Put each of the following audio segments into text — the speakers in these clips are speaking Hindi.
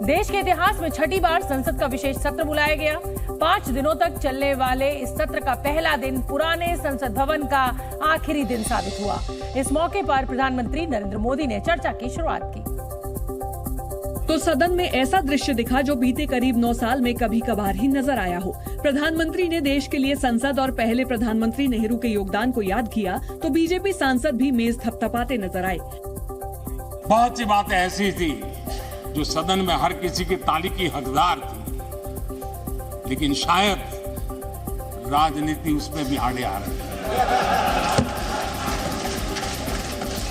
देश के इतिहास में छठी बार संसद का विशेष सत्र बुलाया गया। 5 दिनों तक चलने वाले इस सत्र का पहला दिन पुराने संसद भवन का आखिरी दिन साबित हुआ। इस मौके पर प्रधानमंत्री नरेंद्र मोदी ने चर्चा की शुरुआत की। तो सदन में ऐसा दृश्य दिखा जो बीते करीब 9 साल में कभी कभार ही नजर आया हो। प्रधानमंत्री ने देश के लिए संसद और पहले प्रधानमंत्री नेहरू के योगदान को याद किया तो बीजेपी सांसद भी मेज थपथपाते नजर आए। बहुत सी बातें ऐसी थी जो सदन में हर किसी की ताली की हकदार थी, लेकिन शायद राजनीति उसमें भी आड़े आ रही है।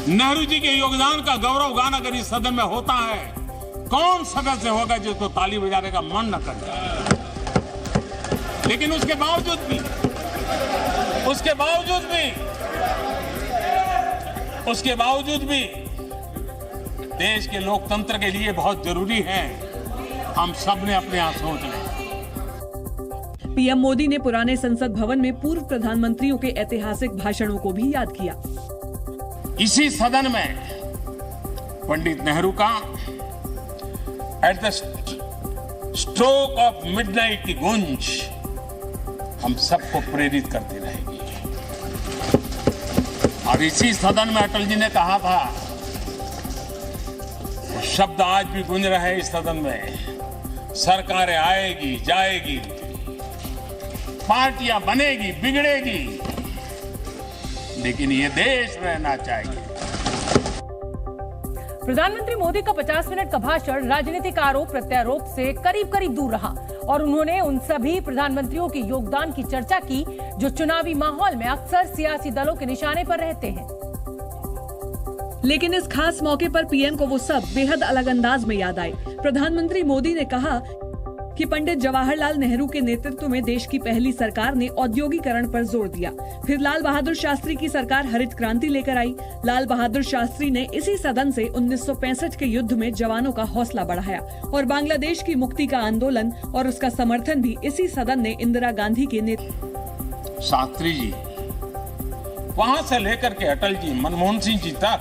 नेहरू जी के योगदान का गौरव गान अगर इस सदन में होता है, कौन सदस्य होगा जिसको ताली बजाने का मन न करे। लेकिन उसके बावजूद भी देश के लोकतंत्र के लिए बहुत जरूरी है हम सब ने अपने आप सोच लें। पीएम मोदी ने पुराने संसद भवन में पूर्व प्रधानमंत्रियों के ऐतिहासिक भाषणों को भी याद किया। इसी सदन में पंडित नेहरू का at the stroke of midnight की गूंज हम सबको प्रेरित करती रहेगी। और इसी सदन में अटल जी ने कहा था, वो शब्द आज भी गूंज रहे हैं इस सदन में, सरकारें आएगी जाएगी, पार्टियां बनेगी बिगड़ेगी, लेकिन ये देश रहना चाहिए। प्रधानमंत्री मोदी का 50 मिनट का भाषण राजनीतिक आरोप प्रत्यारोप से करीब दूर रहा और उन्होंने उन सभी प्रधानमंत्रियों के योगदान की चर्चा की जो चुनावी माहौल में अक्सर सियासी दलों के निशाने पर रहते हैं। लेकिन इस खास मौके पर पीएम को वो सब बेहद अलग अंदाज में याद आए। प्रधानमंत्री मोदी ने कहा कि पंडित जवाहरलाल नेहरू के नेतृत्व में देश की पहली सरकार ने औद्योगिकरण पर जोर दिया। फिर लाल बहादुर शास्त्री की सरकार हरित क्रांति लेकर आई। लाल बहादुर शास्त्री ने इसी सदन से 1965 के युद्ध में जवानों का हौसला बढ़ाया और बांग्लादेश की मुक्ति का आंदोलन और उसका समर्थन भी इसी सदन ने इंदिरा गांधी के नेतृत्व। शास्त्री जी वहां से लेकर के अटल जी, मनमोहन सिंह जी तक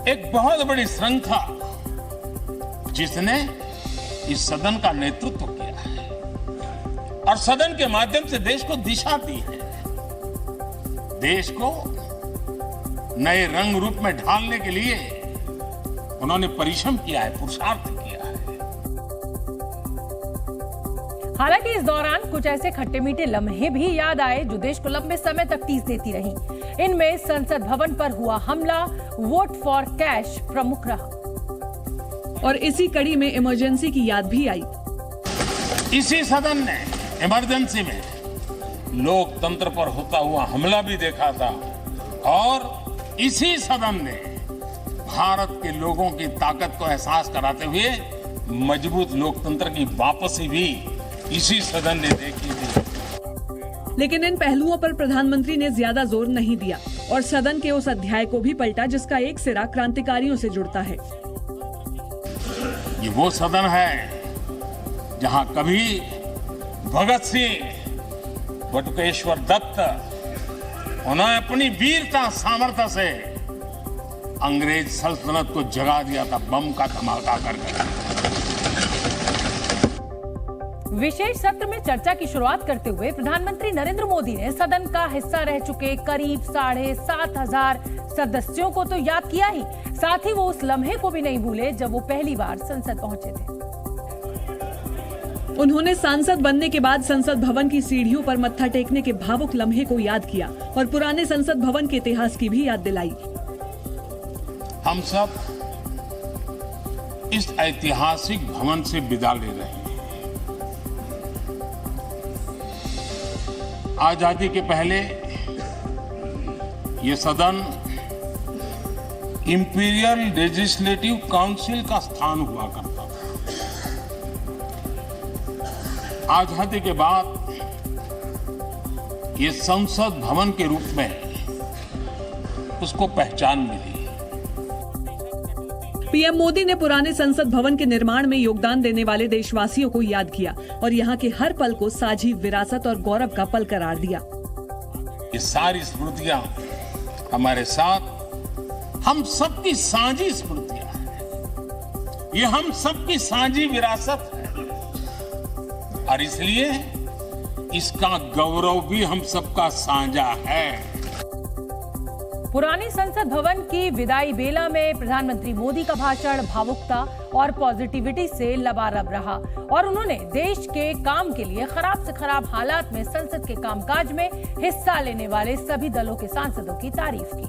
एक बहुत बड़ी श्रृंखला जिसने इस सदन का नेतृत्व किया है और सदन के माध्यम से देश को दिशा दी है, देश को नए रंग रूप में ढालने के लिए उन्होंने परिश्रम किया है, पुरुषार्थ किया है। हालांकि इस दौरान कुछ ऐसे खट्टे मीठे लम्हे भी याद आए जो देश को लंबे समय तक टीस देती रही। इनमें संसद भवन पर हुआ हमला, वोट फॉर कैश प्रमुख रहा और इसी कड़ी में इमरजेंसी की याद भी आई। इसी सदन ने इमरजेंसी में लोकतंत्र पर होता हुआ हमला भी देखा था और इसी सदन ने भारत के लोगों की ताकत को एहसास कराते हुए मजबूत लोकतंत्र की वापसी भी इसी सदन ने देखी थी। लेकिन इन पहलुओं पर प्रधानमंत्री ने ज्यादा जोर नहीं दिया और सदन के उस अध्याय को भी पलटा जिसका एक सिरा क्रांतिकारियों से जुड़ता है। ये वो सदन है जहां कभी भगत सिंह, बटुकेश्वर दत्त, उन्होंने अपनी वीरता सामर्थ्य से अंग्रेज सल्तनत को जगा दिया था बम का धमाका करके। विशेष सत्र में चर्चा की शुरुआत करते हुए प्रधानमंत्री नरेंद्र मोदी ने सदन का हिस्सा रह चुके करीब 7,500 सदस्यों को तो याद किया ही, साथ ही वो उस लम्हे को भी नहीं भूले जब वो पहली बार संसद पहुंचे थे। उन्होंने सांसद बनने के बाद संसद भवन की सीढ़ियों पर मत्था टेकने के भावुक लम्हे को याद किया और पुराने संसद भवन के इतिहास की भी याद दिलाई। हम सब इस ऐतिहासिक भवन से विदा ले रहे हैं। आजादी के पहले ये सदन इंपीरियल लेजिस्लेटिव काउंसिल का स्थान हुआ करता था। आजादी के बाद ये संसद भवन के रूप में उसको पहचान मिली। पीएम मोदी ने पुराने संसद भवन के निर्माण में योगदान देने वाले देशवासियों को याद किया और यहाँ के हर पल को साझी विरासत और गौरव का पल करार दिया। ये सारी स्मृतियां हमारे साथ हम सबकी साझी स्मृतियां हैं ये हम सबकी साझी विरासत है और इसलिए इसका गौरव भी हम सबका साझा है। पुरानी संसद भवन की विदाई बेला में प्रधानमंत्री मोदी का भाषण भावुकता और पॉजिटिविटी से लबालब रहा और उन्होंने देश के काम के लिए खराब से खराब हालात में संसद के कामकाज में हिस्सा लेने वाले सभी दलों के सांसदों की तारीफ की।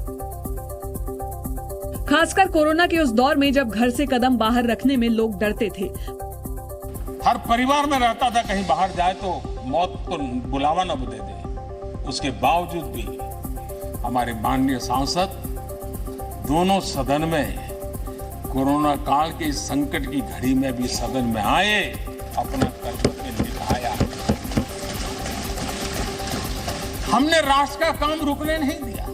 खासकर कोरोना के उस दौर में जब घर से कदम बाहर रखने में लोग डरते थे। हर परिवार में रहता था कहीं बाहर जाए तो मौत को बुलावा न दे दे। उसके बावजूद भी हमारे माननीय सांसद दोनों सदन में कोरोना काल के इस संकट की घड़ी में भी सदन में आए, अपना कर्तव्य निभाया। हमने राष्ट्र का काम रुकने नहीं दिया।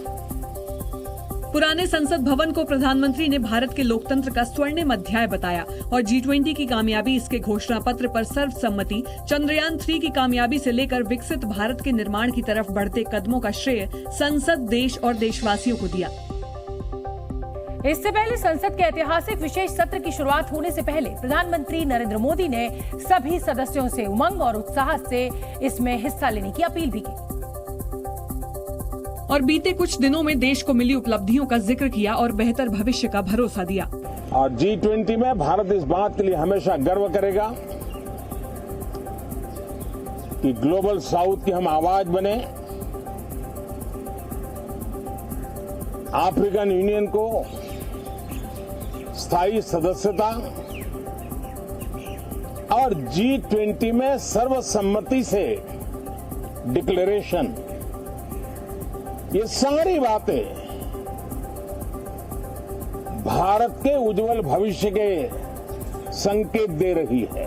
पुराने संसद भवन को प्रधानमंत्री ने भारत के लोकतंत्र का स्वर्णिम अध्याय बताया और G20 की कामयाबी, इसके घोषणा पत्र पर सर्वसम्मति, चंद्रयान 3 की कामयाबी से लेकर विकसित भारत के निर्माण की तरफ बढ़ते कदमों का श्रेय संसद, देश और देशवासियों को दिया। इससे पहले संसद के ऐतिहासिक विशेष सत्र की शुरुआत होने से पहले प्रधानमंत्री नरेंद्र मोदी ने सभी सदस्यों से उमंग और उत्साह से इसमें हिस्सा लेने की अपील भी की और बीते कुछ दिनों में देश को मिली उपलब्धियों का जिक्र किया और बेहतर भविष्य का भरोसा दिया। और G20 में भारत इस बात के लिए हमेशा गर्व करेगा कि ग्लोबल साउथ की हम आवाज बने, अफ्रीकन यूनियन को स्थायी सदस्यता और G20 में सर्वसम्मति से डिक्लेरेशन, ये सारी बातें भारत के उज्जवल भविष्य के संकेत दे रही है।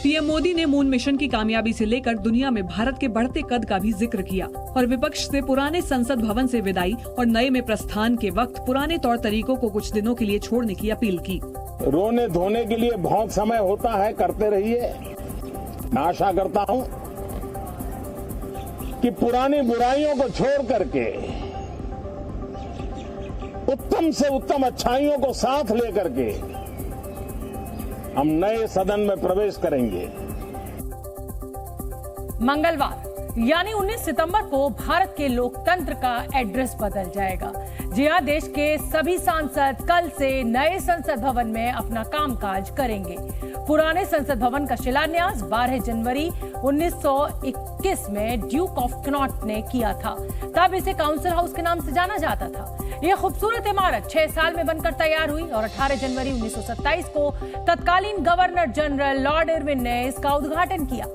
पीएम मोदी ने मून मिशन की कामयाबी से लेकर दुनिया में भारत के बढ़ते कद का भी जिक्र किया और विपक्ष से पुराने संसद भवन से विदाई और नए में प्रस्थान के वक्त पुराने तौर तरीकों को कुछ दिनों के लिए छोड़ने की अपील की। रोने धोने के लिए बहुत समय होता है, करते रहिए। मैं आशा करता हूं कि पुरानी बुराइयों को छोड़ करके उत्तम से उत्तम अच्छाइयों को साथ लेकर के हम नए सदन में प्रवेश करेंगे। मंगलवार यानी 19 सितंबर को भारत के लोकतंत्र का एड्रेस बदल जाएगा। जी हां, देश के सभी सांसद कल से नए संसद भवन में अपना कामकाज करेंगे। पुराने संसद भवन का शिलान्यास 12 जनवरी 1921 में ड्यूक ऑफ कनॉट ने किया था। तब इसे काउंसिल हाउस के नाम से जाना जाता था। यह खूबसूरत इमारत 6 साल में बनकर तैयार हुई और 18 जनवरी 1927 को तत्कालीन गवर्नर जनरल लॉर्ड इरविन ने इसका उद्घाटन किया।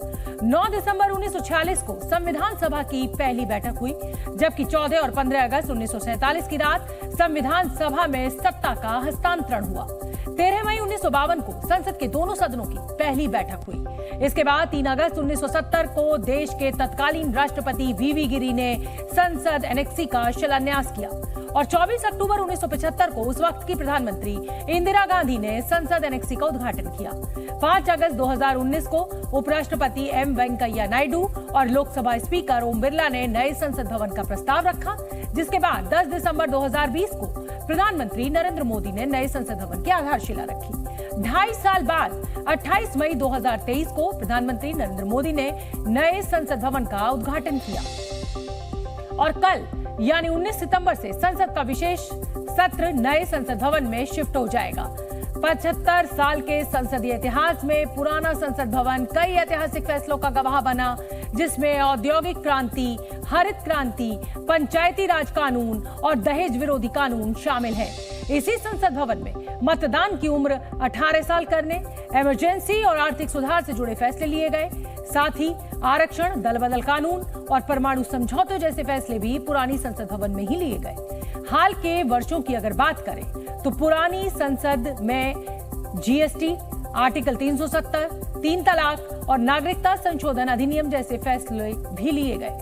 9 दिसंबर 1946 को संविधान सभा की पहली बैठक हुई, जबकि 14 और 15 अगस्त 1947 की रात संविधान सभा में सत्ता का हस्तांतरण हुआ। 13 मई 1952 को संसद के दोनों सदनों की पहली बैठक हुई। इसके बाद 3 अगस्त 1970 को देश के तत्कालीन राष्ट्रपति वीवी गिरि ने संसद एनेक्सी का शिलान्यास किया और 24 अक्टूबर 1975 को उस वक्त की प्रधानमंत्री इंदिरा गांधी ने संसद एनेक्सी का उद्घाटन किया। 5 अगस्त 2019 को उपराष्ट्रपति एम वेंकैया नायडू और लोकसभा स्पीकर ओम बिरला ने नए संसद भवन का प्रस्ताव रखा, जिसके बाद 10 दिसंबर 2020 को प्रधानमंत्री नरेंद्र मोदी ने नए संसद भवन की आधारशिला रखी। 2.5 साल बाद 28 मई 2023 को प्रधानमंत्री नरेंद्र मोदी ने नए संसद भवन का उद्घाटन किया और कल यानी 19 सितंबर से संसद का विशेष सत्र नए संसद भवन में शिफ्ट हो जाएगा। 75 साल के संसदीय इतिहास में पुराना संसद भवन कई ऐतिहासिक फैसलों का गवाह बना, जिसमें औद्योगिक क्रांति, हरित क्रांति, पंचायती राज कानून और दहेज विरोधी कानून शामिल हैं। इसी संसद भवन में मतदान की उम्र 18 साल करने, इमरजेंसी और आर्थिक सुधार से जुड़े फैसले लिए गए। साथ ही आरक्षण, दल बदल कानून और परमाणु समझौतों जैसे फैसले भी पुरानी संसद भवन में ही लिए गए। हाल के वर्षों की अगर बात करें तो पुरानी संसद में जीएसटी, आर्टिकल 370, 3 तलाक और नागरिकता संशोधन अधिनियम जैसे फैसले भी लिए गए।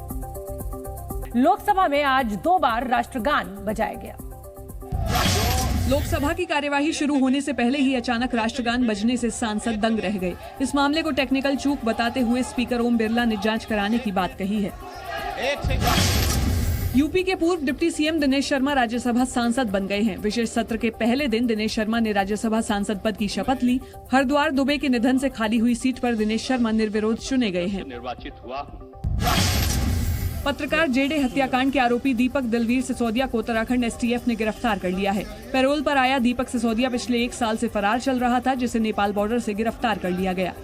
लोकसभा में आज 2 बार राष्ट्रगान बजाया गया। लोकसभा की कार्यवाही शुरू होने से पहले ही अचानक राष्ट्रगान बजने से सांसद दंग रह गए। इस मामले को टेक्निकल चूक बताते हुए स्पीकर ओम बिरला ने जांच कराने की बात कही है। यूपी के पूर्व डिप्टी सीएम दिनेश शर्मा राज्यसभा सांसद बन गए हैं। विशेष सत्र के पहले दिन दिनेश शर्मा ने राज्यसभा सांसद पद की शपथ ली। हरद्वार दुबे के निधन से खाली हुई सीट पर दिनेश शर्मा निर्विरोध चुने गए हैं। निर्वाचित हुआ। पत्रकार जेडे हत्याकांड के आरोपी दीपक दिलवीर सिसोदिया को उत्तराखंड एसटीएफ ने गिरफ्तार कर लिया है। पैरोल पर आया दीपक सिसोदिया पिछले 1 साल से फरार चल रहा था, जिसे नेपाल बॉर्डर से गिरफ्तार कर लिया गया।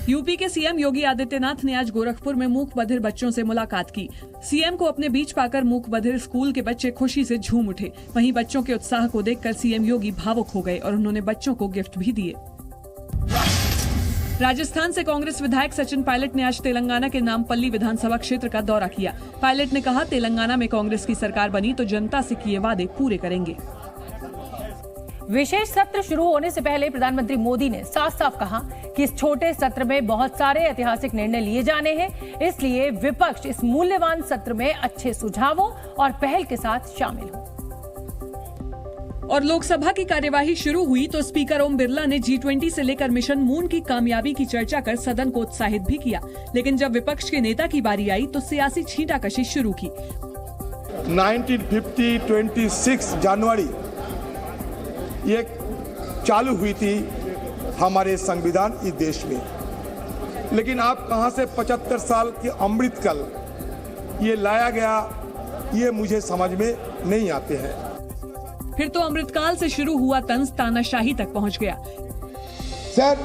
यूपी के सीएम योगी आदित्यनाथ ने आज गोरखपुर में मूक बधिर बच्चों से मुलाकात की। सीएम को अपने बीच पाकर मूक बधिर स्कूल के बच्चे खुशी से झूम उठे। वहीं बच्चों के उत्साह को देखकर सीएम योगी भावुक हो गए और उन्होंने बच्चों को गिफ्ट भी दिए। राजस्थान से कांग्रेस विधायक सचिन पायलट ने आज तेलंगाना के नामपल्ली विधानसभा क्षेत्र का दौरा किया। पायलट ने कहा, तेलंगाना में कांग्रेस की सरकार बनी तो जनता से किए वादे पूरे करेंगे। विशेष सत्र शुरू होने से पहले प्रधानमंत्री मोदी ने साफ साफ कहा कि इस छोटे सत्र में बहुत सारे ऐतिहासिक निर्णय लिए जाने हैं, इसलिए विपक्ष इस मूल्यवान सत्र में अच्छे सुझावों और पहल के साथ शामिल हो। और लोकसभा की कार्यवाही शुरू हुई तो स्पीकर ओम बिरला ने G20 से लेकर मिशन मून की कामयाबी की चर्चा कर सदन को उत्साहित भी किया। लेकिन जब विपक्ष के नेता की बारी आई तो सियासी छींटाकशी शुरू की। 1950 26 जनवरी ये चालू हुई थी हमारे संविधान इस देश में, लेकिन आप कहां से 75 साल के अमृतकाल ये लाया गया, ये मुझे समझ में नहीं आते हैं। फिर तो अमृतकाल से शुरू हुआ तंज तानाशाही तक पहुंच गया। Sir,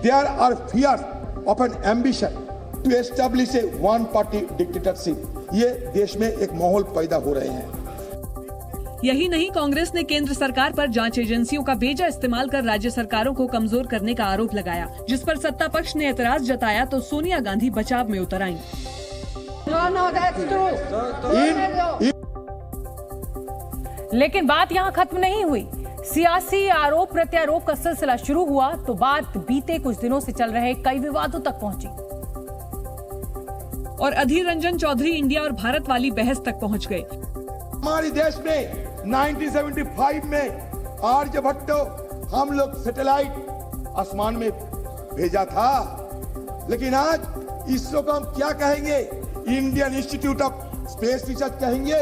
there are fears of an ambition to establish a one party dictatorship. ये देश में एक माहौल पैदा हो रहे हैं। यही नहीं, कांग्रेस ने केंद्र सरकार पर जांच एजेंसियों का बेजा इस्तेमाल कर राज्य सरकारों को कमजोर करने का आरोप लगाया, जिस पर सत्ता पक्ष ने एतराज जताया तो सोनिया गांधी बचाव में उतर आईं। लेकिन बात यहां खत्म नहीं हुई। सियासी आरोप प्रत्यारोप का सिलसिला शुरू हुआ तो बात बीते कुछ दिनों से चल रहे कई विवादों तक पहुंची और अधीर रंजन चौधरी इंडिया और भारत वाली बहस तक पहुंच गए। हमारे देश में 1975 में आर्यभट्ट हम लोग सैटेलाइट आसमान में भेजा था, लेकिन आज इसरो को हम क्या कहेंगे? Indian institute of space research कहेंगे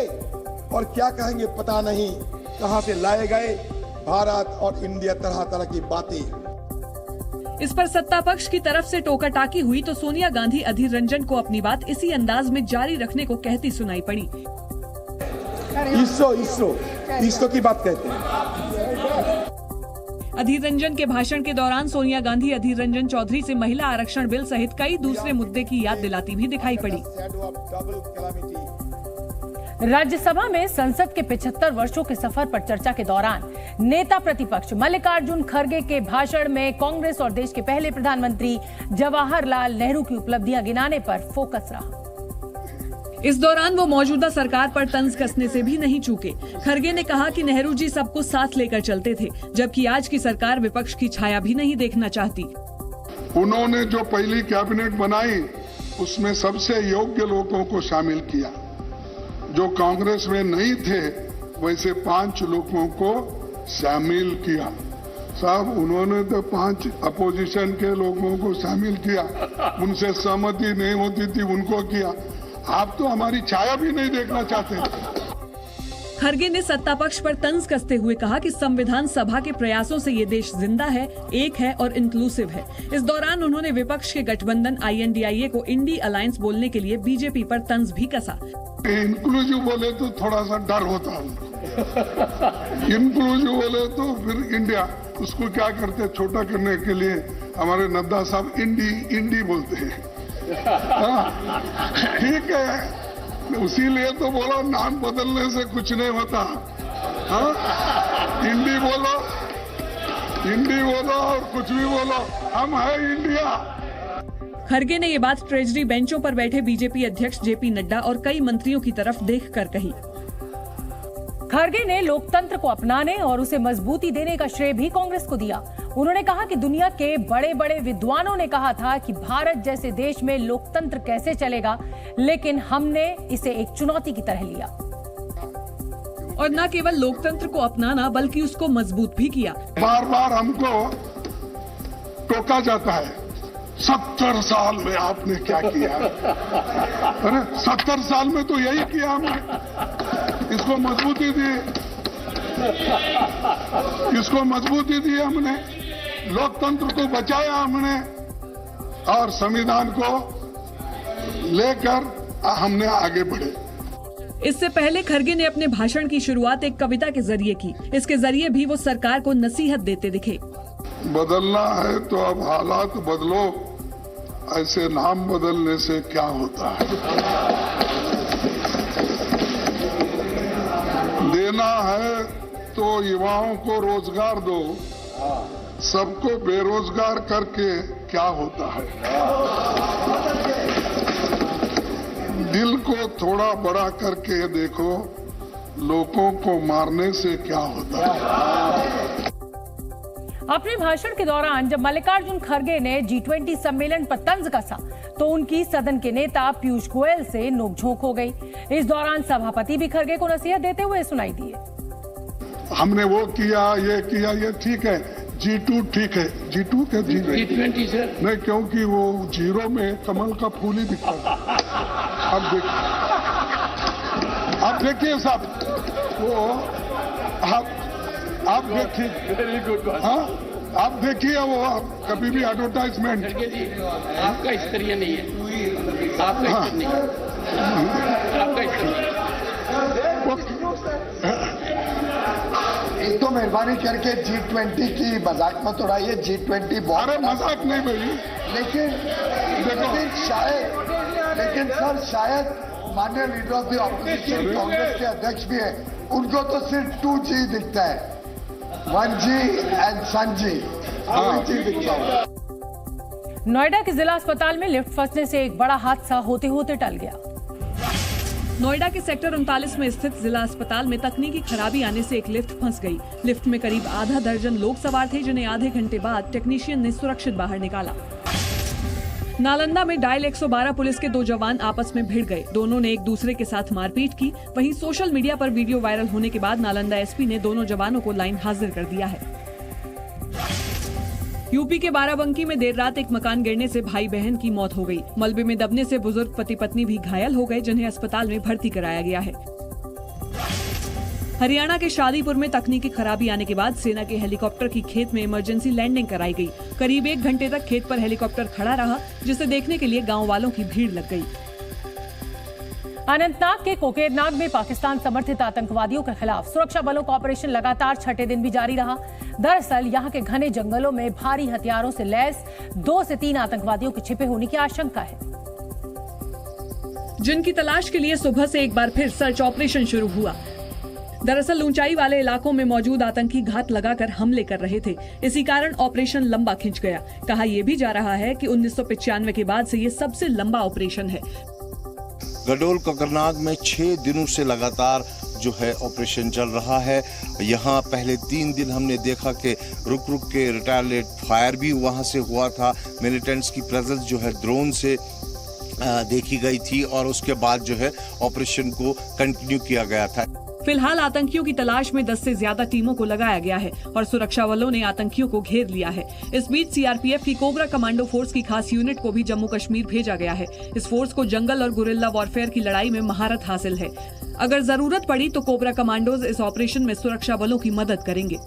और क्या कहेंगे पता नहीं। कहां से लाए गए भारत और इंडिया, तरह तरह की बातें। इस पर सत्ता पक्ष की तरफ से टोका टाकी हुई तो सोनिया गांधी अधीर रंजन को अपनी बात इसी अंदाज में जारी रखने को कहती सुनाई पड़ी। इसरो की बात कहते हैं। अधीर रंजन के भाषण के दौरान सोनिया गांधी अधीर रंजन चौधरी से महिला आरक्षण बिल सहित कई दूसरे मुद्दे की याद दिलाती भी दिखाई पड़ी। राज्यसभा में संसद के 75 वर्षों के सफर पर चर्चा के दौरान नेता प्रतिपक्ष मल्लिकार्जुन खड़गे के भाषण में कांग्रेस और देश के पहले प्रधानमंत्री जवाहरलाल नेहरू की उपलब्धियां गिनाने पर फोकस रहा। इस दौरान वो मौजूदा सरकार पर तंज कसने से भी नहीं चूके। खड़गे ने कहा कि नेहरू जी सबको साथ लेकर चलते थे, जबकि आज की सरकार विपक्ष की छाया भी नहीं देखना चाहती। उन्होंने जो पहली कैबिनेट बनाई उसमें सबसे योग्य लोगों को शामिल किया। जो कांग्रेस में नहीं थे वैसे 5 लोगों को शामिल किया। साहब, उन्होंने तो 5 अपोजिशन के लोगों को शामिल किया, उनसे सहमति नहीं होती थी उनको किया। आप तो हमारी छाया भी नहीं देखना चाहते। खड़गे ने सत्ता पक्ष पर तंज कसते हुए कहा कि संविधान सभा के प्रयासों से ये देश जिंदा है, एक है और इंक्लूसिव है। इस दौरान उन्होंने विपक्ष के गठबंधन INDIA को इंडी अलायंस बोलने के लिए बीजेपी पर तंज भी कसा। इंक्लूसिव बोले तो थोड़ा सा डर होता है उनको। इंक्लूसिव बोले तो फिर इंडिया, उसको क्या करते छोटा करने के लिए हमारे नड्डा साहब इंडी बोलते हैं। ठीक है, उसीलिए तो बोलो नाम बदलने से कुछ नहीं होता। इंडी बोलो और कुछ भी बोलो, हम है इंडिया। खड़गे ने ये बात ट्रेजरी बेंचों पर बैठे बीजेपी अध्यक्ष JP नड्डा और कई मंत्रियों की तरफ देखकर कही। खड़गे ने लोकतंत्र को अपनाने और उसे मजबूती देने का श्रेय भी कांग्रेस को दिया। उन्होंने कहा कि दुनिया के बड़े बड़े विद्वानों ने कहा था कि भारत जैसे देश में लोकतंत्र कैसे चलेगा, लेकिन हमने इसे एक चुनौती की तरह लिया और न केवल लोकतंत्र को अपनाना बल्कि उसको मजबूत भी किया। बार बार हमको टोका जाता है, 70 साल में आपने क्या किया? अरे 70 साल में तो यही किया हमने। इसको मजबूती दी, इसको मजबूती दी हमने, लोकतंत्र को बचाया हमने और संविधान को लेकर हमने आगे बढ़े। इससे पहले खरगे ने अपने भाषण की शुरुआत एक कविता के जरिए की। इसके जरिए भी वो सरकार को नसीहत देते दिखे। बदलना है तो अब हालात बदलो, ऐसे नाम बदलने से क्या होता है। देना है तो युवाओं को रोजगार दो, सबको बेरोजगार करके क्या होता है। दिल को थोड़ा बड़ा करके देखो, लोगों को मारने से क्या होता है। अपने भाषण के दौरान जब मल्लिकार्जुन खड़गे ने G20 सम्मेलन पर तंज कसा तो उनकी सदन के नेता पीयूष गोयल से नोकझोंक हो गई। इस दौरान सभापति भी खड़गे को नसीहत देते हुए सुनाई दिए। हमने वो किया, ये ठीक है, G2 ठीक है, G2 क्या G20 सर नहीं, क्योंकि वो जीरो में कमल का फूल ही दिखता है। अब देखिए साहब, वो आप देखिए, वेरी गुड। हाँ, आप देखिए वो कभी भी एडवर्टाइजमेंट। आपका स्तरीय नहीं है, आपका हाँ। स्तर नहीं है, आपका स्तर। एक तो मेहरबानी करके G20 की मजाक मत उड़ाइए। G20 बहुत, अरे मजाक नहीं भाई, लेकिन सर शायद माननीय leader of the opposition Congress के अध्यक्ष भी है, उनको तो सिर्फ 2G दिखता है, 1G एंड सनजी, 2G दिखता है। नोएडा के जिला अस्पताल में लिफ्ट फंसने से एक बड़ा हादसा होते होते टल गया। नोएडा के सेक्टर 39 में स्थित जिला अस्पताल में तकनीकी खराबी आने से एक लिफ्ट फंस गई। लिफ्ट में करीब आधा दर्जन लोग सवार थे, जिन्हें आधे घंटे बाद टेक्नीशियन ने सुरक्षित बाहर निकाला। नालंदा में डायल 112 पुलिस के 2 जवान आपस में भिड़ गए। दोनों ने एक दूसरे के साथ मारपीट की। वहीं सोशल मीडिया पर वीडियो वायरल होने के बाद नालंदा एसपी ने दोनों जवानों को लाइन हाजिर कर दिया है। यूपी के बाराबंकी में देर रात एक मकान गिरने से भाई बहन की मौत हो गई। मलबे में दबने से बुजुर्ग पति पत्नी भी घायल हो गए, जिन्हें अस्पताल में भर्ती कराया गया है। हरियाणा के शादीपुर में तकनीकी खराबी आने के बाद सेना के हेलीकॉप्टर की खेत में इमरजेंसी लैंडिंग कराई गई। करीब 1 घंटे तक खेत पर हेलीकॉप्टर खड़ा रहा, जिसे देखने के लिए गांव वालों की भीड़ लग गई। अनंतनाग के कोकेरनाग में पाकिस्तान समर्थित आतंकवादियों के खिलाफ सुरक्षा बलों का ऑपरेशन लगातार छठे दिन भी जारी रहा। दरअसल यहां के घने जंगलों में भारी हथियारों से लैस 2 से 3 आतंकवादियों के छिपे होने की आशंका है, जिनकी तलाश के लिए सुबह से एक बार फिर सर्च ऑपरेशन शुरू हुआ। दरअसल ऊंचाई वाले इलाकों में मौजूद आतंकी घात लगाकर हमले कर रहे थे। इसी कारण ऑपरेशन लंबा खिंच गया। कहा यह भी जा रहा है कि 1995 के बाद से ये सबसे लंबा ऑपरेशन है। गडोल कोकरनाग में 6 दिनों से लगातार जो है ऑपरेशन चल रहा है। यहाँ पहले 3 दिन हमने देखा कि रुक रुक के रिटायलेट फायर भी वहाँ से हुआ था। मिलिटेंट्स की प्रेजेंस जो है ड्रोन से देखी गई थी और उसके बाद जो है ऑपरेशन को कंटिन्यू किया गया था। फिलहाल आतंकियों की तलाश में 10 से ज्यादा टीमों को लगाया गया है और सुरक्षा बलों ने आतंकियों को घेर लिया है। इस बीच सीआरपीएफ की कोबरा कमांडो फोर्स की खास यूनिट को भी जम्मू कश्मीर भेजा गया है। इस फोर्स को जंगल और गुरिल्ला वॉरफेयर की लड़ाई में महारत हासिल है। अगर जरूरत पड़ी तो कोबरा कमांडोज इस ऑपरेशन में सुरक्षा बलों की मदद करेंगे।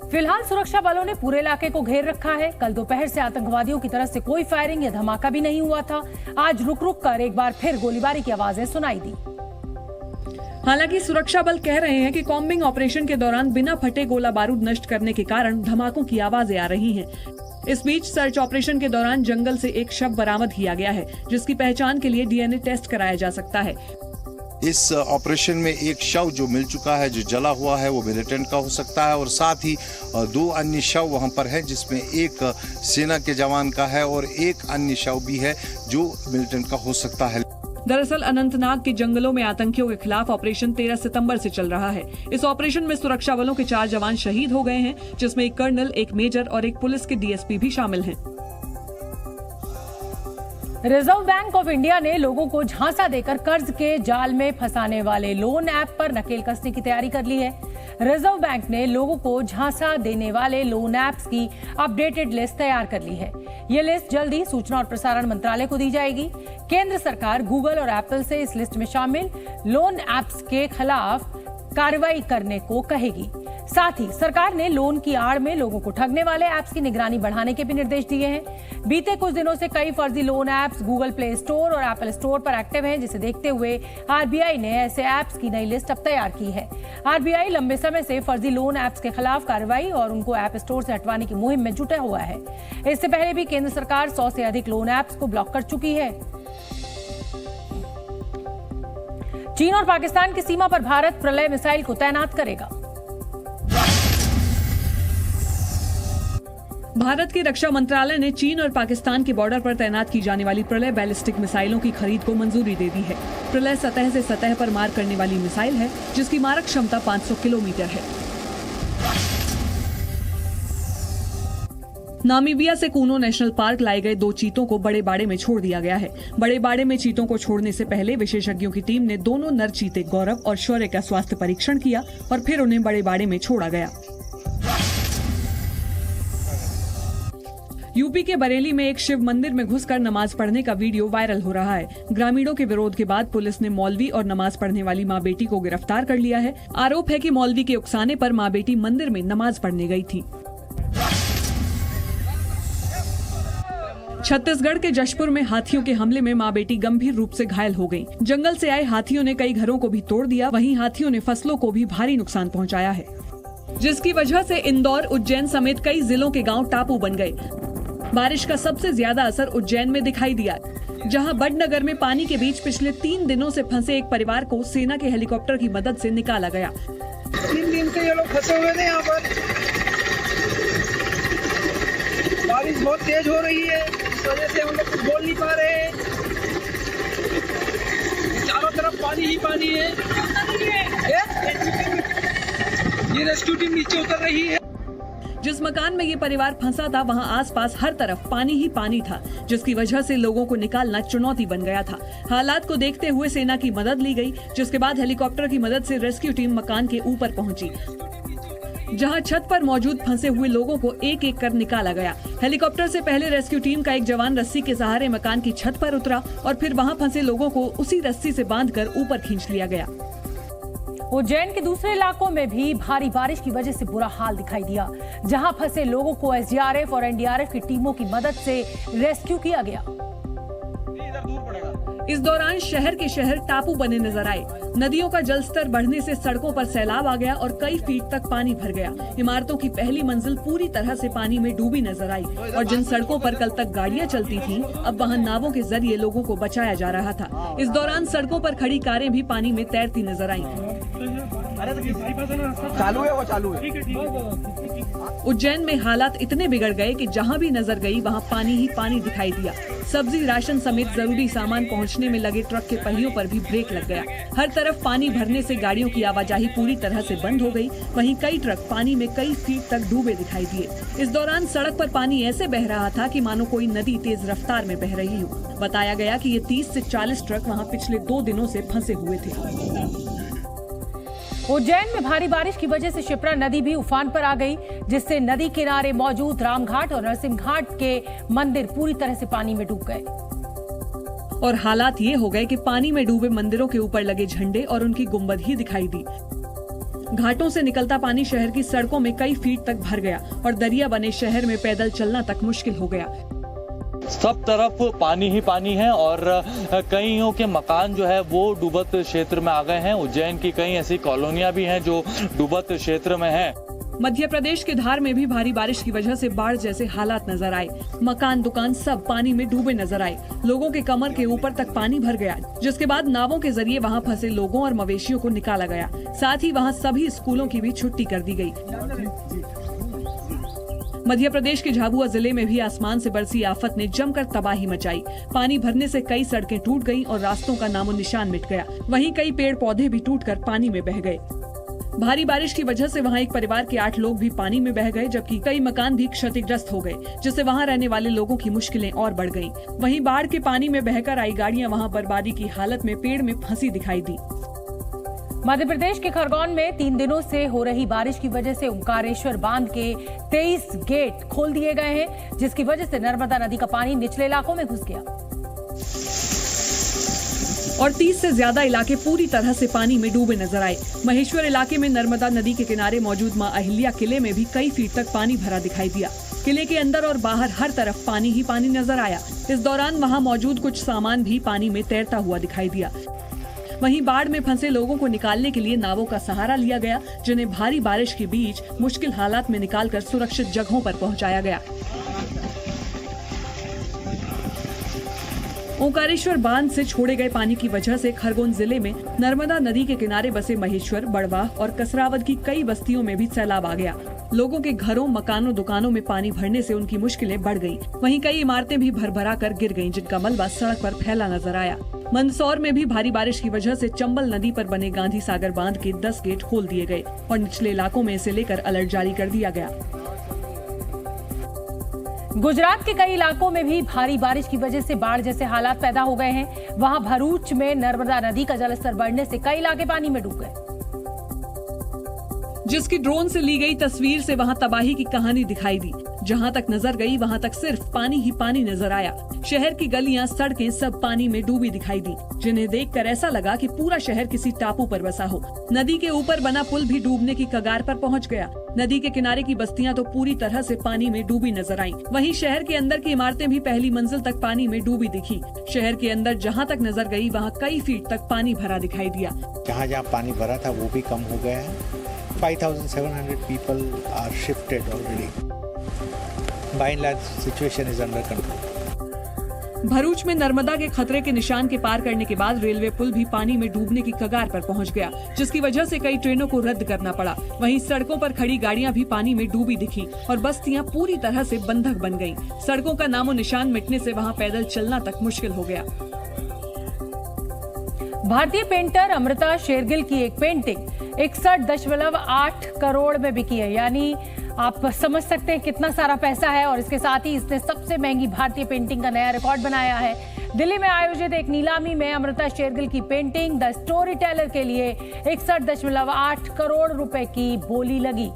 फिलहाल सुरक्षा बलों ने पूरे इलाके को घेर रखा है। कल दोपहर से आतंकवादियों की तरफ से कोई फायरिंग या धमाका भी नहीं हुआ था। आज रुक रुक कर एक बार फिर गोलीबारी की आवाजें सुनाई दी। हालांकि सुरक्षा बल कह रहे हैं कि कॉम्बिंग ऑपरेशन के दौरान बिना फटे गोला बारूद नष्ट करने के कारण धमाकों की आवाजें आ रही हैं। इस बीच सर्च ऑपरेशन के दौरान जंगल से एक शव बरामद किया गया है, जिसकी पहचान के लिए डीएनए टेस्ट कराया जा सकता है। इस ऑपरेशन में एक शव जो मिल चुका है, जो जला हुआ है, वो मिलिटेंट का हो सकता है और साथ ही 2 अन्य शव वहां पर है, जिसमें एक सेना के जवान का है और एक अन्य शव भी है जो मिलिटेंट का हो सकता है। दरअसल अनंतनाग के जंगलों में आतंकियों के खिलाफ ऑपरेशन 13 सितंबर से चल रहा है। इस ऑपरेशन में सुरक्षा बलों के 4 जवान शहीद हो गए हैं, जिसमें एक कर्नल, एक मेजर और एक पुलिस के डीएसपी भी शामिल हैं। रिजर्व बैंक ऑफ इंडिया ने लोगों को झांसा देकर कर्ज के जाल में फंसाने वाले लोन ऐप पर नकेल कसने की तैयारी कर ली है। रिजर्व बैंक ने लोगों को झांसा देने वाले लोन ऐप्स की अपडेटेड लिस्ट तैयार कर ली है। ये लिस्ट जल्द ही सूचना और प्रसारण मंत्रालय को दी जाएगी। केंद्र सरकार गूगल और एप्पल से इस लिस्ट में शामिल लोन ऐप्स के खिलाफ कार्रवाई करने को कहेगी। साथ ही सरकार ने लोन की आड़ में लोगों को ठगने वाले ऐप्स की निगरानी बढ़ाने के भी निर्देश दिए हैं। बीते कुछ दिनों से कई फर्जी loan apps Google play store और एप्पल स्टोर पर एक्टिव हैं, जिसे देखते हुए आरबीआई ने ऐसे ऐप्स की नई लिस्ट अब तैयार की है। आरबीआई लंबे समय से फर्जी लोन ऐप्स के खिलाफ कार्रवाई और उनको ऐप स्टोर से हटवाने की मुहिम में जुटा हुआ है। इससे पहले भी केंद्र सरकार 100 से अधिक लोन ऐप्स को ब्लॉक कर चुकी है। चीन और पाकिस्तान की सीमा पर भारत प्रलय मिसाइल को तैनात करेगा। भारत के रक्षा मंत्रालय ने चीन और पाकिस्तान के बॉर्डर पर तैनात की जाने वाली प्रलय बैलिस्टिक मिसाइलों की खरीद को मंजूरी दे दी है। प्रलय सतह से सतह पर मार करने वाली मिसाइल है, जिसकी मारक क्षमता 500 किलोमीटर है। नामीबिया से कूनो नेशनल पार्क लाए गए 2 चीतों को बड़े बाड़े में छोड़ दिया गया है। बड़े बाड़े में चीतों को छोड़ने से पहले विशेषज्ञों की टीम ने दोनों नर चीते गौरव और शौर्य का स्वास्थ्य परीक्षण किया और फिर उन्हें बड़े बाड़े में छोड़ा गया। यूपी के बरेली में एक शिव मंदिर में घुसकर नमाज पढ़ने का वीडियो वायरल हो रहा है। ग्रामीणों के विरोध के बाद पुलिस ने मौलवी और नमाज पढ़ने वाली मां बेटी को गिरफ्तार कर लिया है। आरोप है कि मौलवी के उकसाने पर मां बेटी मंदिर में नमाज पढ़ने गई थी। छत्तीसगढ़ के जशपुर में हाथियों के हमले में मां बेटी गंभीर रूप से घायल हो गईं। जंगल से आए हाथियों ने कई घरों को भी तोड़ दिया, वहीं हाथियों ने फसलों को भी भारी नुकसान पहुंचाया है, जिसकी वजह से इंदौर, उज्जैन समेत कई जिलों के गांव टापू बन गए। बारिश का सबसे ज्यादा असर उज्जैन में दिखाई दिया, जहां बड़नगर में पानी के बीच पिछले 3 दिनों से फंसे एक परिवार को सेना के हेलीकॉप्टर की मदद से निकाला गया। 3 दिन से ये लोग फंसे हुए थे यहाँ पर। बारिश बहुत तेज हो रही है, इस वजह से हम लोग कुछ बोल नहीं पा रहे हैं। चारों तरफ पानी ही पानी है। ये रेस्क्यू टीम नीचे उतर रही है। जिस मकान में ये परिवार फंसा था, वहां आसपास हर तरफ पानी ही पानी था, जिसकी वजह से लोगों को निकालना चुनौती बन गया था। हालात को देखते हुए सेना की मदद ली गई, जिसके बाद हेलीकॉप्टर की मदद से रेस्क्यू टीम मकान के ऊपर पहुंची, जहां छत पर मौजूद फंसे हुए लोगों को एक एक कर निकाला गया। हेलीकॉप्टर से पहले रेस्क्यू टीम का एक जवान रस्सी के सहारे मकान की छत पर उतरा और फिर वहां फंसे लोगों को उसी रस्सी से बांधकर ऊपर खींच लिया गया। उज्जैन के दूसरे इलाकों में भी भारी बारिश की वजह से बुरा हाल दिखाई दिया, जहां फंसे लोगों को एसडीआरएफ और एनडीआरएफ की टीमों की मदद से रेस्क्यू किया गया। इस दौरान शहर के शहर टापू बने नजर आए। नदियों का जलस्तर बढ़ने से सड़कों पर सैलाब आ गया और कई फीट तक पानी भर गया। इमारतों की पहली मंजिल पूरी तरह से पानी में डूबी नजर आई और जिन सड़कों पर कल तक गाड़ियां चलती थीं, अब वहां नावों के जरिए लोगों को बचाया जा रहा था। इस दौरान सड़कों पर खड़ी कारें भी पानी में तैरती नजर आईं। चालू है। उज्जैन में हालात इतने बिगड़ गए कि जहां भी नजर गई वहां पानी ही पानी दिखाई दिया। सब्जी, राशन समेत जरूरी सामान पहुंचने में लगे ट्रक के पहियों पर भी ब्रेक लग गया। हर तरफ पानी भरने से गाड़ियों की आवाजाही पूरी तरह से बंद हो गई। वहीं कई ट्रक पानी में कई फीट तक डूबे दिखाई दिए। इस दौरान सड़क पर पानी ऐसे बह रहा था कि मानो कोई नदी तेज रफ्तार में बह रही हो। बताया गया कि ये 30 से 40 ट्रक वहां पिछले 2 दिनों से फंसे हुए थे। उज्जैन में भारी बारिश की वजह से शिप्रा नदी भी उफान पर आ गई, जिससे नदी किनारे मौजूद रामघाट और नरसिंह घाट के मंदिर पूरी तरह से पानी में डूब गए। और हालात ये हो गए कि पानी में डूबे मंदिरों के ऊपर लगे झंडे और उनकी गुंबद ही दिखाई दी। घाटों से निकलता पानी शहर की सड़कों में कई फीट तक भर गया और दरिया बने शहर में पैदल चलना तक मुश्किल हो गया। सब तरफ पानी ही पानी है और कईयों के मकान जो है वो डूबत क्षेत्र में आ गए हैं। उज्जैन की कई ऐसी कॉलोनियां भी हैं जो डूबत क्षेत्र में हैं। मध्य प्रदेश के धार में भी भारी बारिश की वजह से बाढ़ जैसे हालात नजर आए। मकान, दुकान सब पानी में डूबे नजर आए। लोगों के कमर के ऊपर तक पानी भर गया, जिसके बाद नावों के जरिए वहां फंसे लोगों और मवेशियों को निकाला गया। साथ ही वहां सभी स्कूलों की भी छुट्टी कर दी गई। मध्य प्रदेश के झाबुआ जिले में भी आसमान से बरसी आफत ने जमकर तबाही मचाई। पानी भरने से कई सड़कें टूट गईं और रास्तों का नामो निशान मिट गया। वहीं कई पेड़ पौधे भी टूटकर पानी में बह गए। भारी बारिश की वजह से वहां एक परिवार के 8 लोग भी पानी में बह गए, जबकि कई मकान भी क्षतिग्रस्त हो गए, जिससे वहां रहने वाले लोगों की मुश्किलें और बढ़ गईं। वहीं बाढ़ के पानी में बहकर आई गाड़ियां वहां बर्बादी की हालत में पेड़ में फंसी दिखाई दी। मध्य प्रदेश के खरगोन में 3 दिनों से हो रही बारिश की वजह से ओंकारेश्वर बांध के 23 गेट खोल दिए गए हैं, जिसकी वजह से नर्मदा नदी का पानी निचले इलाकों में घुस गया और 30 से ज्यादा इलाके पूरी तरह से पानी में डूबे नजर आए। महेश्वर इलाके में नर्मदा नदी के किनारे मौजूद मां अहिल्या किले में भी कई फीट तक पानी भरा दिखाई दिया। किले के अंदर और बाहर हर तरफ पानी ही पानी नजर आया। इस दौरान वहां मौजूद कुछ सामान भी पानी में तैरता हुआ दिखाई दिया। वहीं बाढ़ में फंसे लोगों को निकालने के लिए नावों का सहारा लिया गया, जिन्हें भारी बारिश के बीच मुश्किल हालात में निकालकर सुरक्षित जगहों पर पहुंचाया गया। ओंकारेश्वर बांध से छोड़े गए पानी की वजह से खरगोन जिले में नर्मदा नदी के किनारे बसे महेश्वर, बड़वाह और कसरावद की कई बस्तियों में भी सैलाब आ गया। लोगों के घरों, मकानों, दुकानों में पानी भरने से उनकी मुश्किलें बढ़ गईं। वहीं कई इमारतें भी भर-भरा कर गिर गईं, जिनका मलबा सड़क पर फैला नजर आया। मंदसौर में भी भारी बारिश की वजह से चंबल नदी पर बने गांधी सागर बांध के 10 गेट खोल दिए गए और निचले इलाकों में इसे लेकर अलर्ट जारी कर दिया गया। गुजरात के कई इलाकों में भी भारी बारिश की वजह से बाढ़ जैसे हालात पैदा हो गए हैं। वहां भरूच में नर्मदा नदी का जलस्तर बढ़ने से कई इलाके पानी में डूब गए, जिसकी ड्रोन से ली गई तस्वीर से वहां तबाही की कहानी दिखाई दी। जहां तक नजर गई वहां तक सिर्फ पानी ही पानी नजर आया। शहर की गलियां, सड़कें सब पानी में डूबी दिखाई दी, जिन्हें देखकर ऐसा लगा कि पूरा शहर किसी टापू पर बसा हो। नदी के ऊपर बना पुल भी डूबने की कगार पर पहुंच गया। नदी के किनारे की बस्तियां तो पूरी तरह से पानी में डूबी नजर आईं। वहीं शहर के अंदर की इमारतें भी पहली मंजिल तक पानी में डूबी दिखी। शहर के अंदर जहां तक नजर गई वहां कई फीट तक पानी भरा दिखाई दिया। जहाँ जहाँ पानी भरा था वो भी कम हो गया है। 5,700 people are shifted already. By and large, situation is under control. Bharuch में नर्मदा के खतरे के निशान के पार करने के बाद रेलवे पुल भी पानी में डूबने की कगार पर पहुंच गया, जिसकी वजह से कई ट्रेनों को रद्द करना पड़ा। वहीं सड़कों पर खड़ी गाड़ियां भी पानी में डूबी दिखी और बस्तियां पूरी तरह से बंधक बन गईं। सड़कों का नामो निशान मिटने से वहां पैदल चलना तक मुश्किल हो गया। भारतीय पेंटर अमृता शेरगिल की एक पेंटिंग 61.8 करोड़ में बिकी है। यानी आप समझ सकते हैं कितना सारा पैसा है। और इसके साथ ही इसने सबसे महंगी भारतीय पेंटिंग का नया रिकॉर्ड बनाया है। दिल्ली में आयोजित एक नीलामी में अमृता शेरगिल की पेंटिंग द स्टोरी टेलर के लिए 61.8 करोड़ रुपए की बोली लगी।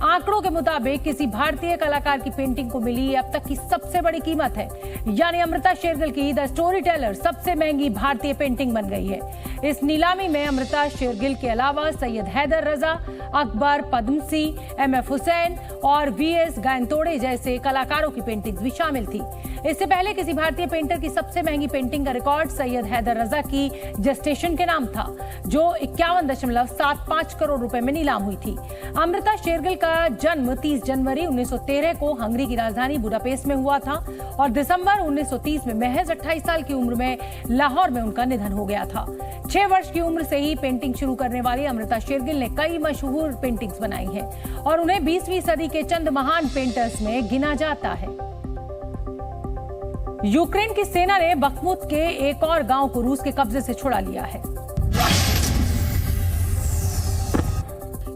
आंकड़ों के मुताबिक किसी भारतीय कलाकार की पेंटिंग को मिली अब तक की सबसे बड़ी कीमत है। यानी अमृता शेरगिल की द स्टोरी टेलर सबसे महंगी भारतीय पेंटिंग बन गई है। इस नीलामी में अमृता शेरगिल के अलावा सैयद हैदर रजा, अकबर, पद्मसी, एमएफ हुसैन और वीएस गायनतोड़े जैसे कलाकारों की पेंटिंग्स भी शामिल थी। इससे पहले किसी भारतीय पेंटर की सबसे महंगी पेंटिंग का रिकॉर्ड सैयद हैदर रजा की जेस्टेशन के नाम था, जो 51.75 करोड़ रुपए में नीलाम हुई थी। अमृता शेरगिल का जन्म 30 जनवरी 1913 को हंगरी की राजधानी बुडापेस्ट में हुआ था और दिसंबर 1930 में महज 28 साल की उम्र में लाहौर में उनका निधन हो गया था। 6 वर्ष की उम्र से ही पेंटिंग शुरू करने वाली अमृता शेरगिल ने कई मशहूर पेंटिंग्स बनाई हैं और उन्हें 20वीं सदी के चंद महान पेंटर्स में गिना जाता है। यूक्रेन की सेना ने बखमुत के एक और गांव को रूस के कब्जे से छुड़ा लिया है।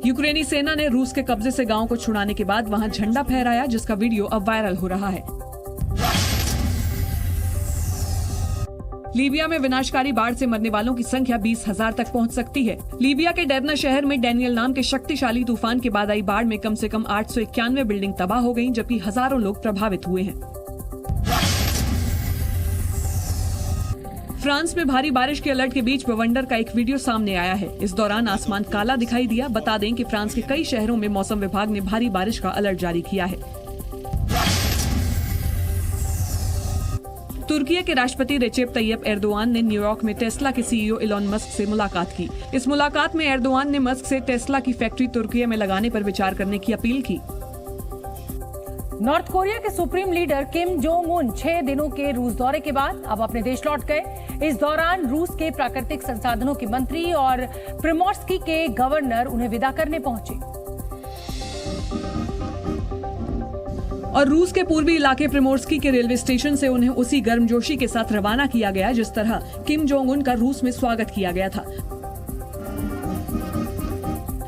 यूक्रेनी सेना ने रूस के कब्जे से गांव को छुड़ाने के बाद वहां झंडा फहराया, जिसका वीडियो अब वायरल हो रहा है। लीबिया में विनाशकारी बाढ़ से मरने वालों की संख्या 20,000 तक पहुंच सकती है। लीबिया के डरना शहर में डैनियल नाम के शक्तिशाली तूफान के बाद आई बाढ़ में कम से कम 891 बिल्डिंग तबाह हो गईं, जबकि हजारों लोग प्रभावित हुए हैं। फ्रांस में भारी बारिश के अलर्ट के बीच बवंडर का एक वीडियो सामने आया है। इस दौरान आसमान काला दिखाई दिया। बता दें कि फ्रांस के कई शहरों में मौसम विभाग ने भारी बारिश का अलर्ट जारी किया है। तुर्की के राष्ट्रपति रेचेप तैयब एर्दोआन ने न्यूयॉर्क में टेस्ला के सीईओ इलॉन मस्क से मुलाकात की। इस मुलाकात में एर्दोआन ने मस्क से टेस्ला की फैक्ट्री तुर्की में लगाने पर विचार करने की अपील की। नॉर्थ कोरिया के supreme leader Kim Jong Un 6 दिनों के रूस दौरे के बाद अब अपने देश लौट गए। इस दौरान रूस के प्राकृतिक संसाधनों के मंत्री और प्रिमोर्स्की के गवर्नर उन्हें विदा करने पहुंचे और रूस के पूर्वी इलाके प्रिमोर्स्की के रेलवे स्टेशन से उन्हें उसी गर्मजोशी के साथ रवाना किया गया जिस तरह किम जोंग उन का रूस में स्वागत किया गया था।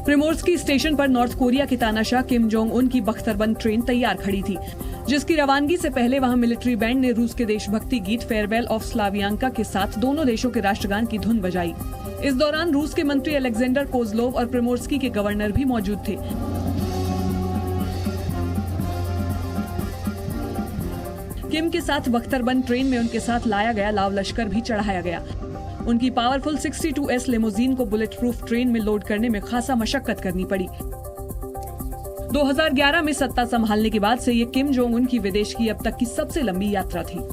प्रिमोर्स्की स्टेशन पर नॉर्थ कोरिया के तानाशाह किम जोंग उन की बख्तरबंद ट्रेन तैयार खड़ी थी, जिसकी रवानगी से पहले वहां मिलिट्री बैंड ने रूस के देशभक्ति गीत फेयरवेल ऑफ स्लावियांका के साथ दोनों देशों के राष्ट्रगान की धुन बजाई। इस दौरान रूस के मंत्री अलेक्जेंडर कोज़लोव और प्रिमोर्स्की के गवर्नर भी मौजूद थे। किम के साथ बख्तरबंद ट्रेन में उनके साथ लाया गया लाव लश्कर भी चढ़ाया गया। उनकी पावरफुल 62S लिमोजीन को बुलेट प्रूफ ट्रेन में लोड करने में खासा मशक्कत करनी पड़ी। 2011 में सत्ता संभालने के बाद से ये किम जोंग उन की विदेश की अब तक की सबसे लंबी यात्रा थी।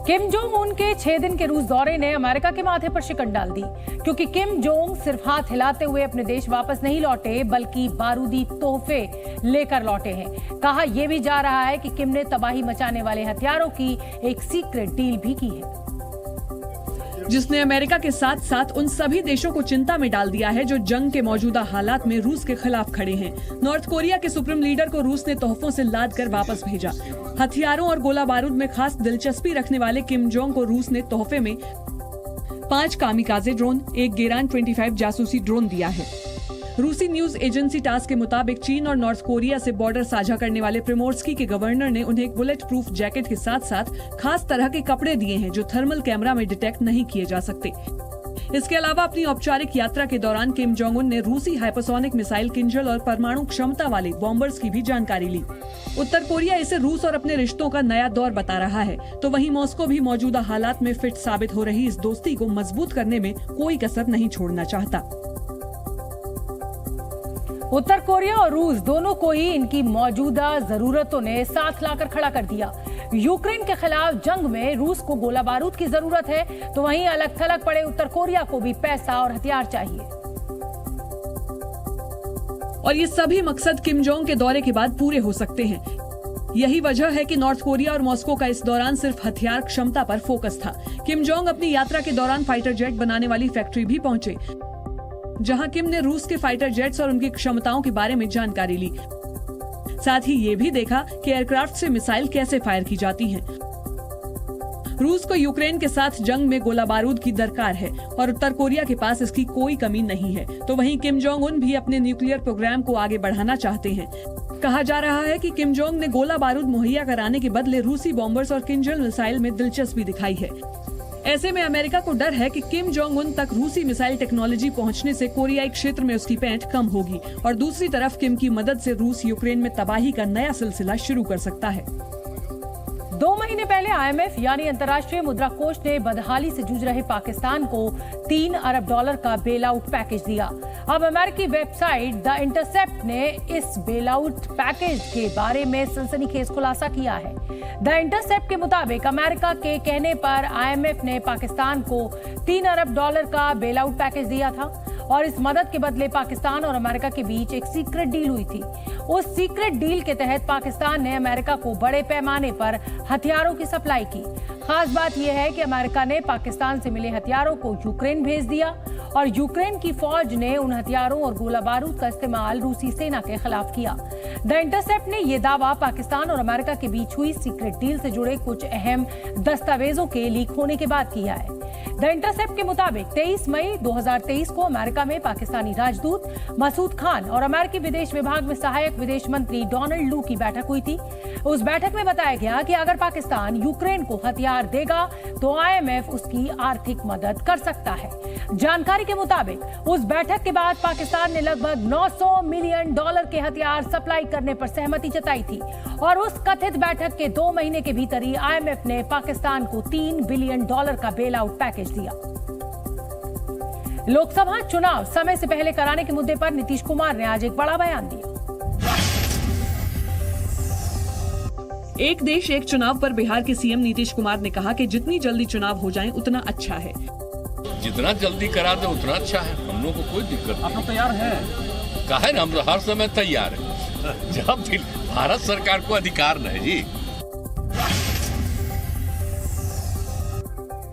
किम जोंग उन के 6 दिन के रूस दौरे ने अमेरिका के माथे पर शिकन डाल दी, क्योंकि किम जोंग सिर्फ हाथ हिलाते हुए अपने देश वापस नहीं लौटे, बल्कि बारूदी तोहफे लेकर लौटे हैं। कहा यह भी जा रहा है कि किम ने तबाही मचाने वाले हथियारों की एक सीक्रेट डील भी की है, जिसने अमेरिका के साथ साथ उन सभी देशों को चिंता में डाल दिया है जो जंग के मौजूदा हालात में रूस के खिलाफ खड़े हैं। नॉर्थ कोरिया के सुप्रीम लीडर को रूस ने तोहफों से लाद कर वापस भेजा। हथियारों और गोला बारूद में खास दिलचस्पी रखने वाले किम जोंग को रूस ने तोहफे में 5 कामिकाजे ड्रोन, 1 गेरान 25 जासूसी ड्रोन दिया है। रूसी न्यूज एजेंसी टास के मुताबिक चीन और नॉर्थ कोरिया से बॉर्डर साझा करने वाले प्रिमोर्स्की के गवर्नर ने उन्हें एक बुलेट प्रूफ जैकेट के साथ साथ खास तरह के कपड़े दिए हैं जो थर्मल कैमरा में डिटेक्ट नहीं किए जा सकते। इसके अलावा अपनी औपचारिक यात्रा के दौरान किम जोंग उन ने रूसी हाइपरसोनिक मिसाइल किंजल और परमाणु क्षमता वाले बॉम्बर्स की भी जानकारी ली। उत्तर कोरिया इसे रूस और अपने रिश्तों का नया दौर बता रहा है, तो वहीं मॉस्को भी मौजूदा हालात में फिट साबित हो रही इस दोस्ती को मजबूत करने में कोई कसर नहीं छोड़ना चाहता। उत्तर कोरिया और रूस दोनों को ही इनकी मौजूदा जरूरतों ने साथ लाकर खड़ा कर दिया। यूक्रेन के खिलाफ जंग में रूस को गोला बारूद की जरूरत है, तो वहीं अलग थलग पड़े उत्तर कोरिया को भी पैसा और हथियार चाहिए। और ये सभी मकसद किम जोंग के दौरे के बाद पूरे हो सकते हैं। यही वजह है कि नॉर्थ कोरिया और मॉस्को का इस दौरान सिर्फ हथियार क्षमता पर फोकस था। किम जोंग अपनी यात्रा के दौरान फाइटर जेट बनाने वाली फैक्ट्री भी पहुंचे, जहां किम ने रूस के फाइटर जेट्स और उनकी क्षमताओं के बारे में जानकारी ली। साथ ही ये भी देखा कि एयरक्राफ्ट से मिसाइल कैसे फायर की जाती हैं। रूस को यूक्रेन के साथ जंग में गोला बारूद की दरकार है और उत्तर कोरिया के पास इसकी कोई कमी नहीं है, तो वहीं किम जोंग उन भी अपने न्यूक्लियर प्रोग्राम को आगे बढ़ाना चाहते हैं। कहा जा रहा है कि किम जोंग ने गोला बारूद मुहैया कराने के बदले रूसी बॉम्बर्स और किंजल मिसाइल में दिलचस्पी दिखाई है। ऐसे में अमेरिका को डर है कि किम जोंग उन तक रूसी मिसाइल टेक्नोलॉजी पहुंचने से कोरियाई क्षेत्र में उसकी पैंठ कम होगी और दूसरी तरफ किम की मदद से रूस यूक्रेन में तबाही का नया सिलसिला शुरू कर सकता है। 2 महीने पहले IMF यानी अंतर्राष्ट्रीय मुद्रा कोष ने बदहाली से जूझ रहे पाकिस्तान को $3 अरब का बेल आउट पैकेज दिया। अब अमेरिकी वेबसाइट द इंटरसेप्ट ने इस बेल आउट पैकेज के बारे में सनसनीखेज खुलासा किया है। द इंटरसेप्ट के मुताबिक अमेरिका के कहने पर IMF ने पाकिस्तान को $3 अरब का बेल आउट पैकेज दिया था और इस मदद के बदले पाकिस्तान और अमेरिका के बीच एक सीक्रेट डील हुई थी। उस सीक्रेट डील के तहत पाकिस्तान ने अमेरिका को बड़े पैमाने पर हथियारों की सप्लाई की। खास बात यह है कि अमेरिका ने पाकिस्तान से मिले हथियारों को यूक्रेन भेज दिया और यूक्रेन की फौज ने उन हथियारों और गोला बारूद का इस्तेमाल रूसी सेना के खिलाफ किया। द इंटरसेप्ट ने यह दावा पाकिस्तान और अमेरिका के बीच हुई सीक्रेट डील से जुड़े कुछ अहम दस्तावेजों के लीक होने के बाद किया है। द इंटरसेप्ट के मुताबिक 23 मई 2023 को अमेरिका में पाकिस्तानी राजदूत मसूद खान और अमेरिकी विदेश विभाग में सहायक विदेश मंत्री डोनाल्ड लू की बैठक हुई थी। उस बैठक में बताया गया कि अगर पाकिस्तान यूक्रेन को हथियार देगा तो IMF उसकी आर्थिक मदद कर सकता है। जानकारी के मुताबिक उस बैठक के बाद पाकिस्तान ने लगभग $900 मिलियन के हथियार सप्लाई करने पर सहमति जताई थी और उस कथित बैठक के 2 महीने के भीतर ही IMF ने पाकिस्तान को $3 बिलियन का बेल आउट पैकेज दिया। लोकसभा चुनाव समय से पहले कराने के मुद्दे पर नीतीश कुमार ने आज एक बड़ा बयान दिया। एक देश एक चुनाव पर बिहार के सीएम नीतीश कुमार ने कहा कि जितनी जल्दी चुनाव हो जाएं उतना अच्छा है। जितना जल्दी करा दे उतना अच्छा है, हम लोग को कोई दिक्कत नहीं। आप लोग तैयार हैं? कहा है ना, हम लोग हर समय तैयार है। जब भारत सरकार को अधिकार नहीं जी।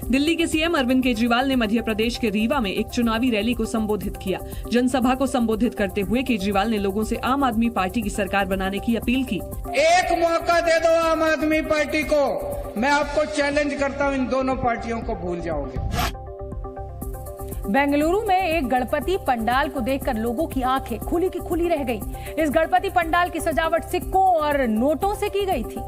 दिल्ली के सीएम अरविंद केजरीवाल ने मध्य प्रदेश के रीवा में एक चुनावी रैली को संबोधित किया। जनसभा को संबोधित करते हुए केजरीवाल ने लोगों से आम आदमी पार्टी की सरकार बनाने की अपील की। एक मौका दे दो आम आदमी पार्टी को, मैं आपको चैलेंज करता हूं, इन दोनों पार्टियों को भूल जाओगे। बेंगलुरु में एक गणपति पंडाल को देखकर लोगों की आंखें खुली की खुली रह गई। इस गणपति पंडाल की सजावट सिक्कों और नोटों से की गई थी।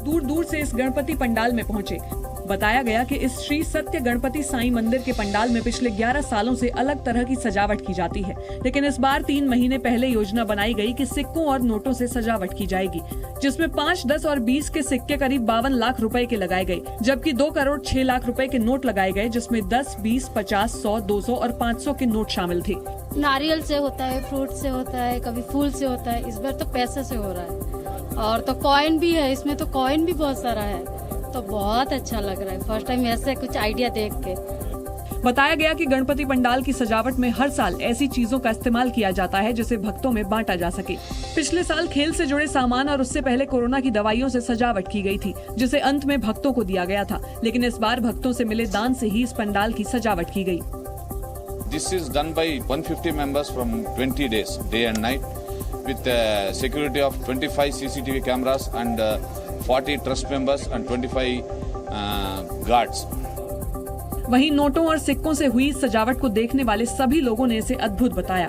दूर दूर से इस गणपति पंडाल में पहुंचे बताया गया कि इस श्री सत्य गणपति साईं मंदिर के पंडाल में पिछले 11 सालों से अलग तरह की सजावट की जाती है, लेकिन इस बार 3 महीने पहले योजना बनाई गई कि सिक्कों और नोटों से सजावट की जाएगी, जिसमें 5, 10 और 20 के सिक्के करीब 52 लाख रुपए के लगाए गए, जबकि 2 करोड़ 6 लाख रुपए के नोट लगाए गए, जिसमें 10, 20, 50, 100, 200 और 500 के नोट शामिल थे। नारियल से होता है, फ्रूट से होता है, कभी फूल से होता है, इस बार तो पैसे से हो रहा है। और तो कॉइन भी है, इसमें तो कॉइन भी बहुत सारा है, तो बहुत अच्छा लग रहा है फर्स्ट टाइम ऐसे कुछ आइडिया देख के। बताया गया कि गणपति पंडाल की सजावट में हर साल ऐसी चीजों का इस्तेमाल किया जाता है जिसे भक्तों में बांटा जा सके। पिछले साल खेल से जुड़े सामान और उससे पहले कोरोना की दवाइयों से सजावट की गई थी, जिसे अंत में भक्तों को दिया गया था, लेकिन इस बार भक्तों से मिले दान से ही इस पंडाल की सजावट की गई। This is done by 150 members from 20 days, day and night, with security of 25 CCTV cameras and 40 trust members and 25 guards. वहीं नोटों और सिक्कों से हुई सजावट को देखने वाले सभी लोगों ने इसे अद्भुत बताया।